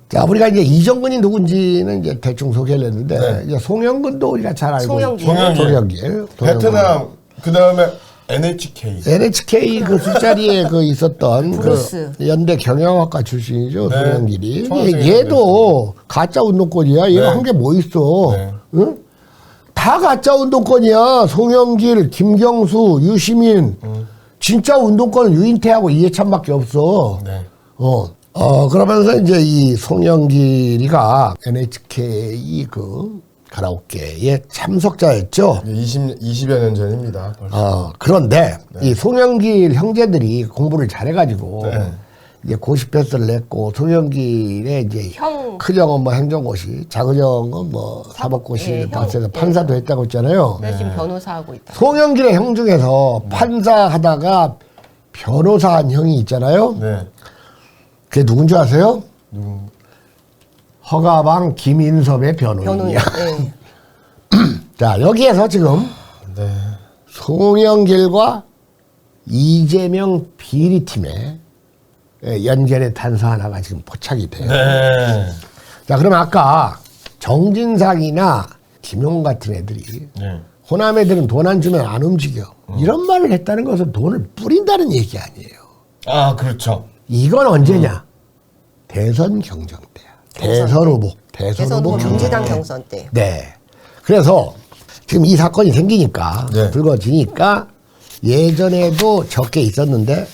자, 우리가 이제 이정근이 누군지는 이제 대충 소개를 했는데, 네. 이제 송영근도 우리가 잘 알고 있죠. 송영길. 베트남, 그 다음에 NHK 그 술자리에 그 있었던 브루스. 그 연대 경영학과 출신이죠. 네. 송영길이. 초등학생이 얘도 가짜 운동권이야. 얘가 네. 한 게 뭐 있어. 네. 응? 다 가짜 운동권이야. 송영길, 김경수, 유시민. 진짜 운동권은 유인태하고 이해찬밖에 없어. 네. 그러면서 이제 이 송영길이가 NHK 그 가라오케의 참석자였죠. 20여 년 전입니다. 벌써. 그런데 이 송영길 형제들이 공부를 잘해가지고 네. 이제 고시패스를 냈고 송영길의 이제 큰형은 뭐 행정고시, 작은형은 뭐 사법고시 예, 봤을 때 형, 판사도 했다고 했잖아요. 그래서 지금 변호사하고 있다. 송영길의 형 중에서 판사하다가 변호사한 형이 있잖아요. 네. 그게 누군지 아세요? 누구? 허가방 김인섭의 변호인이야. 네. 자, 여기에서 지금 네. 송영길과 이재명 비리팀의 연결의 단서 하나가 지금 포착이 돼요. 네. 자, 그럼 아까 정진상이나 김용 같은 애들이 네. 호남 애들은 돈 안 주면 안 움직여. 이런 말을 했다는 것은 돈을 뿌린다는 얘기 아니에요. 아, 그렇죠. 이건 언제냐? 대선 경정 때야. 대선 후보. 대선 후보 민주당 경선 때. 네. 그래서 지금 이 사건이 생기니까 네. 불거지니까 예전에도 적게 있었는데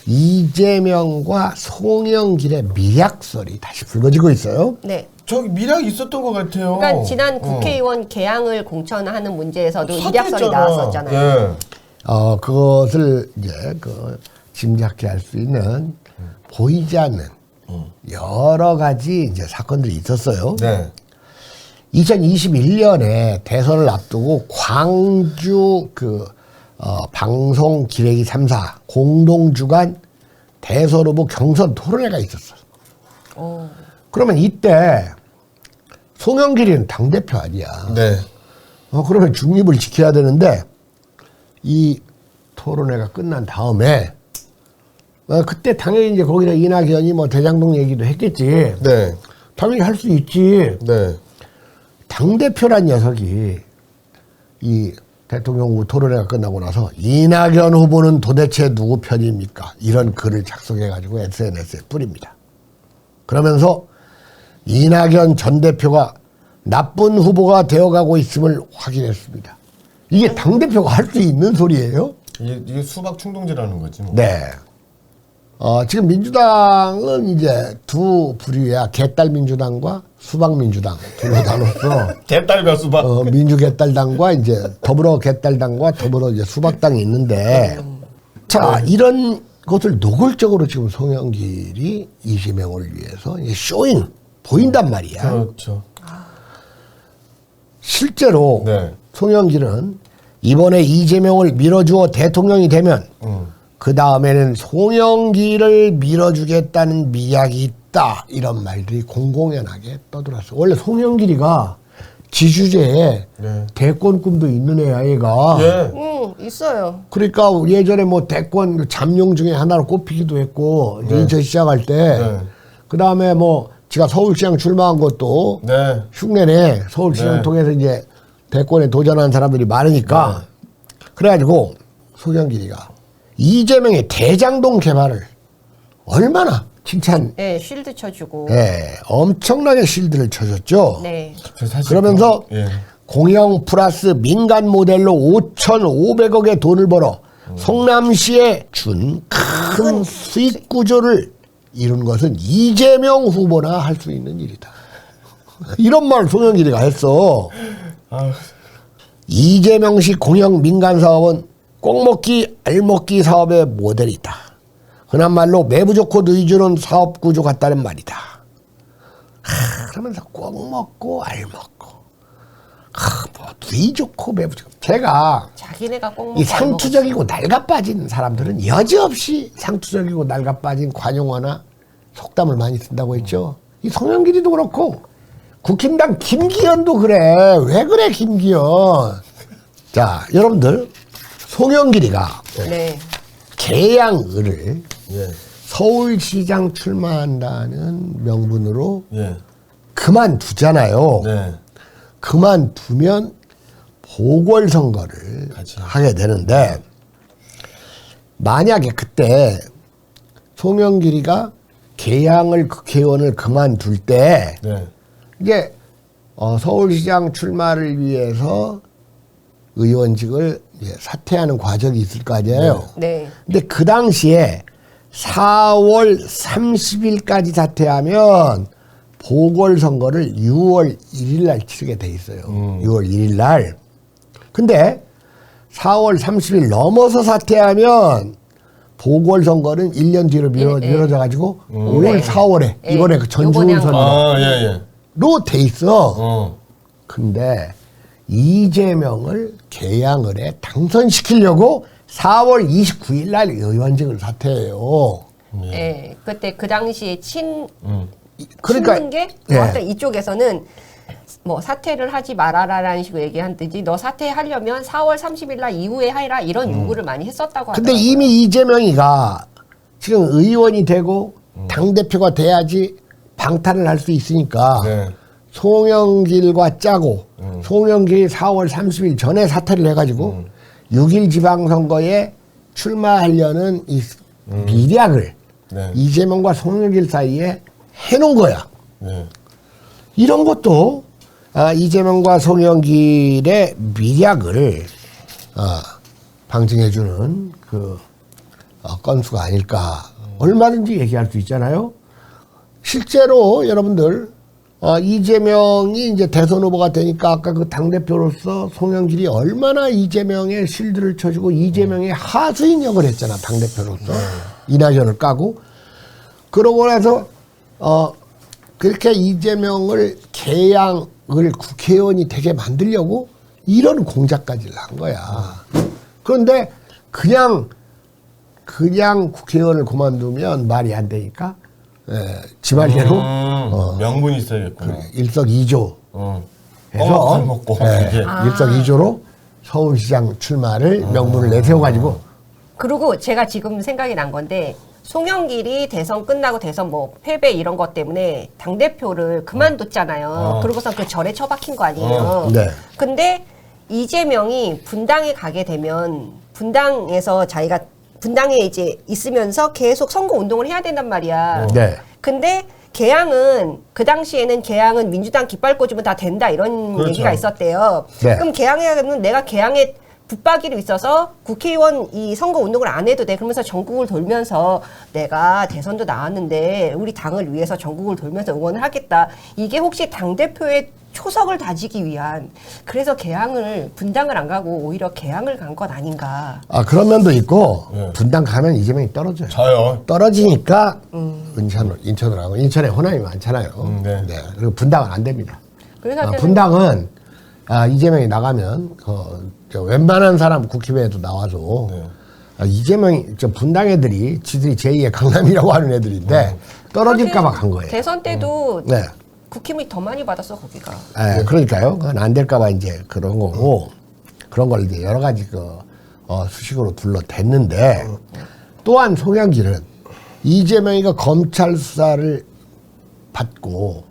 이재명과 송영길의 미약설이 다시 불거지고 있어요. 네. 저기 미락이 있었던 것 같아요. 그러니까 지난 국회의원 개항을 공천하는 문제에서도 이략설이 사퇴했잖아. 나왔었잖아요. 예. 그것을 이제 그 짐작케 할 수 있는 보이지 않는 여러 가지 이제 사건들이 있었어요. 네. 2021년에 대선을 앞두고 광주 방송 기레기 3사 공동 주관 대선 후보 경선 토론회가 있었어. 그러면 이때 송영길이는 당대표 아니야. 네. 그러면 중립을 지켜야 되는데 이 토론회가 끝난 다음에 그때 당연히 이제 거기다 이낙연이 뭐 대장동 얘기도 했겠지. 네. 당연히 할 수 있지. 네. 당대표란 녀석이 이 대통령 후보 토론회가 끝나고 나서 이낙연 후보는 도대체 누구 편입니까? 이런 글을 작성해가지고 SNS에 뿌립니다. 그러면서 이낙연 전 대표가 나쁜 후보가 되어가고 있음을 확인했습니다. 이게 당대표가 할 수 있는 소리예요? 이게 수박 충동지라는 거지 뭐. 네. 지금 민주당은 이제 두 부류야. 개딸민주당과 수박민주당 둘로 나눴어. 개딸과 수박. 민주개딸당과 이제 더불어 개딸당과 더불어 이제 수박당이 있는데 자, 이런 것을 노골적으로 지금 송영길이 이재명을 위해서 이제 쇼잉 보인단 말이야. 그렇죠. 실제로 네. 송영길은 이번에 이재명을 밀어주어 대통령이 되면 그 다음에는 송영길을 밀어주겠다는 미약이 있다. 이런 말들이 공공연하게 떠들었어. 원래 송영길이가 지주제에 네. 대권 꿈도 있는 애야, 얘가. 예. 있어요. 그러니까 예전에 뭐 대권 잠룡 중에 하나로 꼽히기도 했고, 네. 인천 시작할 때. 네. 그 다음에 뭐, 지가 서울시장 출마한 것도 네. 흉내내. 서울시장 네. 통해서 이제 대권에 도전한 사람들이 많으니까. 그래가지고 송영길이가 이재명의 대장동 개발을 얼마나 칭찬, 네, 쉴드 쳐주고. 엄청나게 실드를 쳐줬죠. 네. 사실 그러면서 예. 공영 플러스 민간 모델로 5,500억의 돈을 벌어 성남시에 준 큰 수익 구조를 이룬 것은 이재명 후보나 할 수 있는 일이다. 이런 말 송영길이가 했어. 이재명식 공영 민간 사업은 꼭 먹기 알먹기 사업의 모델이다. 흔한 말로 매부 좋고 누이 주는 사업 구조 같다는 말이다. 그러면서 꼭 먹고 알먹고 뭐 누이 좋고 매부 좋고 제가 자기네가 꼭 이 먹고 상투적이고 낡아빠진 사람들은 여지없이 상투적이고 낡아빠진 관용어나 속담을 많이 쓴다고 했죠. 이 송영길이도 그렇고 국힘당 김기현도 그래. 왜 그래 김기현. 자, 여러분들 송영길이가 네. 개양을을 예. 서울시장 출마한다는 명분으로 예. 그만두잖아요. 네. 그만두면 보궐선거를 같이. 하게 되는데 만약에 그때 송영길이가 개항을 국회의원을 그만둘 때 네. 이게 서울시장 출마를 위해서 의원직을 이제 사퇴하는 과정이 있을 거 아니에요. 네. 근데 그 당시에 4월 30일까지 사퇴하면 보궐선거를 6월 1일 날 치르게 돼 있어요. 6월 1일 날. 근데 4월 30일 넘어서 사퇴하면 보궐선거는 1년 뒤로 미뤄져 가지고 5월, 4월에 이번에 그 전주훈 선거로 아, 예, 예. 돼 있어. 어. 근데 이재명을 개항을 해 당선시키려고 4월 29일 날 의원직을 사퇴해요. 예. 그때 그 당시에 그러니까 치는 게 예. 하여튼 이쪽에서는 뭐 사퇴를 하지 말아라라는 식으로 얘기한 듯이 너 사퇴하려면 4월 30일 날 이후에 하라 이런 요구를 많이 했었다고 근데 하더라고요. 이미 이재명이가 지금 의원이 되고 당대표가 돼야지 방탄을 할 수 있으니까 네. 송영길과 짜고 송영길이 4월 30일 전에 사퇴를 해가지고 6일 지방선거에 출마하려는 이 미략을 네. 이재명과 송영길 사이에 해놓은 거야. 네. 이런 것도 이재명과 송영길의 미략을 방증해주는 그 건수가 아닐까. 얼마든지 얘기할 수 있잖아요. 실제로 여러분들 이재명이 이제 대선 후보가 되니까 아까 그 당대표로서 송영길이 얼마나 이재명의 실드를 쳐주고 이재명의 하수인 역을 했잖아. 당대표로서. 이낙연을 까고. 그러고 나서 그렇게 이재명을 개항을 국회의원이 되게 만들려고 이런 공작까지를 한 거야. 그런데 그냥 국회의원을 그만두면 말이 안 되니까 지말대로 명분이 있어야겠구나. 일석이조 해서 먹고 이게. 일석이조로 서울시장 출마를 명분을 내세워가지고 그리고 제가 지금 생각이 난 건데 송영길이 대선 끝나고 대선 뭐 패배 이런 것 때문에 당대표를 그만뒀잖아요. 그러고서 그 절에 처박힌 거 아니에요. 네. 근데 이재명이 분당에 가게 되면 분당에서 자기가 분당에 이제 있으면서 계속 선거 운동을 해야 된단 말이야. 네. 근데 개항은 그 당시에는 개항은 민주당 깃발 꽂으면 다 된다 이런 그렇죠. 얘기가 있었대요. 네. 그럼 개항해야 되면 내가 개항에 붙박이로 있어서 국회의원 이 선거 운동을 안 해도 돼. 그러면서 전국을 돌면서 내가 대선도 나왔는데 우리 당을 위해서 전국을 돌면서 응원을 하겠다. 이게 혹시 당대표의 초석을 다지기 위한 그래서 개항을 분당을 안 가고 오히려 개항을 간 것 아닌가. 그런 면도 있고 네. 분당 가면 이재명이 떨어져요. 저요. 떨어지니까 인천으로 가고 인천에 호남이 많잖아요. 네. 그리고 분당은 안 됩니다. 그래서 분당은 이재명이 나가면 웬만한 사람 국회의원에도 나와서 이재명이 분당 애들이 지들이 제2의 강남이라고 하는 애들인데 떨어질까봐 간 거예요. 대선 때도 네. 국힘이 더 많이 받았어 거기가. 그러니까요. 그건 안 될까봐 이제 그런 거고 그런 걸 이제 여러 가지 수식으로 둘러댔는데 또한 송영길은 이재명이가 검찰 수사를 받고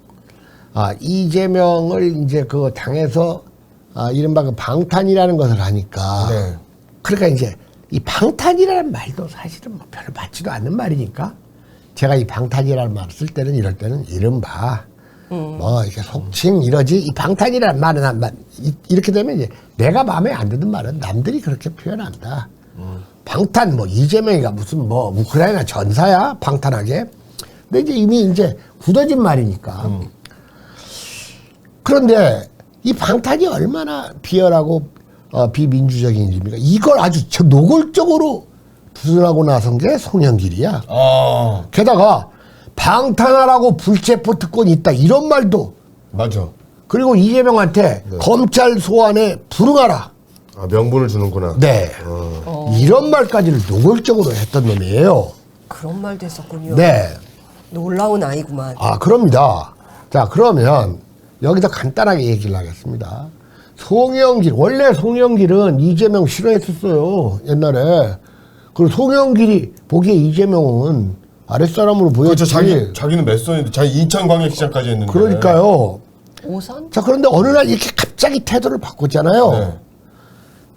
이재명을 이제 그 당에서 이른바 그 방탄이라는 것을 하니까 네. 그러니까 이제 이 방탄이라는 말도 사실은 뭐 별로 맞지도 않는 말이니까 제가 이 방탄이라는 말을 쓸 때는 이럴 때는 이른바 뭐 이렇게 속칭 이러지 이 방탄이라는 말은 이렇게 되면 이제 내가 마음에 안 드는 말은 남들이 그렇게 표현한다. 방탄 뭐 이재명이가 무슨 뭐 우크라이나 전사야 방탄하게. 근데 이제 이미 이제 굳어진 말이니까. 그런데 이 방탄이 얼마나 비열하고 비민주적인 일입니까? 이걸 아주 노골적으로 부정하고 나선 게 송영길이야. 게다가 방탄하라고 불체포 특권이 있다 이런 말도. 맞아. 그리고 이재명한테 검찰 소환에 불응하라. 명분을 주는구나. 네. 이런 말까지를 노골적으로 했던 놈이에요. 그런 말도 했었군요. 네. 놀라운 아이구만. 그럽니다. 자, 그러면 여기서 간단하게 얘기를 하겠습니다. 원래 송영길은 이재명 싫어했었어요. 옛날에. 그리고 송영길이 보기에 이재명은 아랫사람으로 보였지. 그렇죠. 자기는 몇 선인데 자기 인천광역시장까지 했는데. 그러니까요. 5선? 자, 그런데 어느 날 이렇게 갑자기 태도를 바꿨잖아요. 네.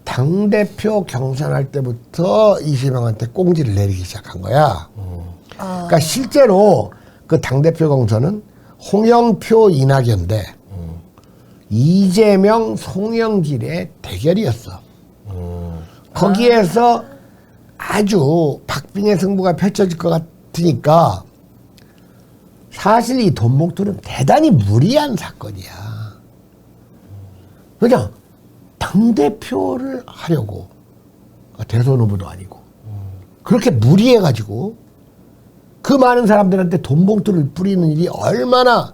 당대표 경선할 때부터 이재명한테 꽁지를 내리기 시작한 거야. 그러니까 실제로 그 당대표 경선은 홍영표 이낙연 대 이재명 송영길의 대결이었어. 거기에서 아주 박빙의 승부가 펼쳐질 것 같으니까 사실 이 돈봉투는 대단히 무리한 사건이야. 그냥 당대표를 하려고 대선 후보도 아니고 그렇게 무리해가지고 그 많은 사람들한테 돈봉투를 뿌리는 일이 얼마나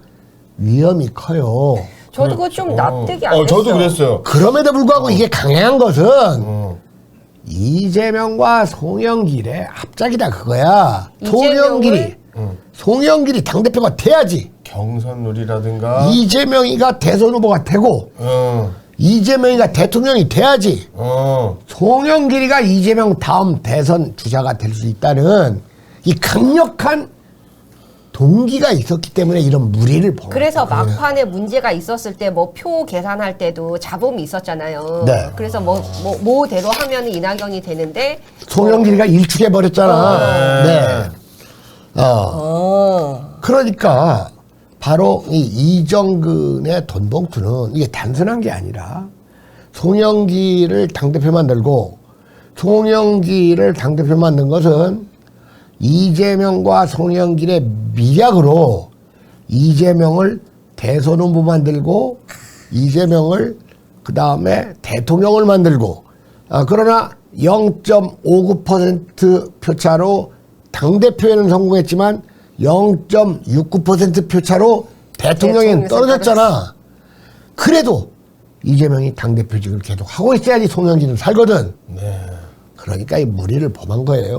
위험이 커요. 저도 그거 좀 납득이 안 됐어요. 저도 그랬어요. 그럼에도 불구하고 이게 강행한 것은 이재명과 송영길의 합작이다 그거야. 송영길이 당대표가 돼야지. 경선룰이라든가. 이재명이가 대선 후보가 되고 이재명이가 대통령이 돼야지. 송영길이가 이재명 다음 대선 주자가 될 수 있다는 이 강력한 동기가 있었기 때문에 이런 무리를 범했다. 그래서 막판에 문제가 있었을 때 뭐 표 계산할 때도 잡음이 있었잖아요. 네. 그래서 뭐대로 하면 이낙연이 되는데 송영길이가 일축해 버렸잖아. 네. 그러니까 바로 이 이정근의 돈봉투는 이게 단순한 게 아니라 송영길을 당대표 만들고 송영길을 당대표 만든 것은 이재명과 송영길의 미략으로 이재명을 대선 후보 만들고 이재명을 그 다음에 대통령을 만들고 그러나 0.59% 표차로 당대표에는 성공했지만 0.69% 표차로 대통령에는 떨어졌잖아. 그래도 이재명이 당대표직을 계속 하고 있어야지 송영길은 살거든. 네. 그러니까 이 무리를 범한 거예요.